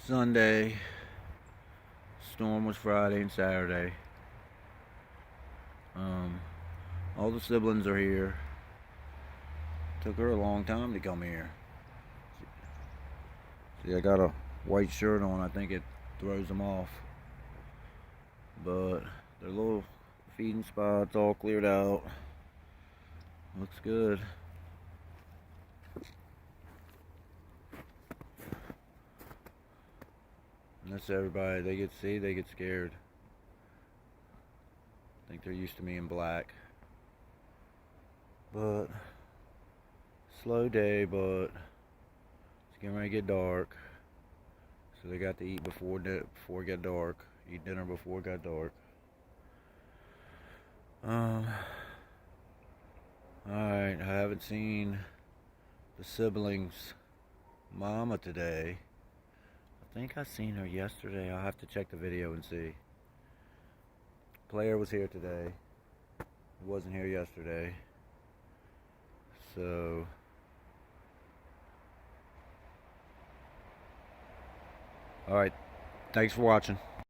Sunday. Storm was Friday and Saturday. All the siblings are here. Took her a long time to come here. See, I got a white shirt on. I think it throws them off. But their little feeding spots all cleared out. Looks good. And that's everybody. They get scared. I think they're used to me in black. But slow day, but it's getting ready to get dark. So they got to eat before it got dark. Eat dinner before it got dark. Alright, I haven't seen the siblings' mama today. I think I seen her yesterday. I'll have to check the video and see. Player was here today. He wasn't here yesterday. So alright. Thanks for watching.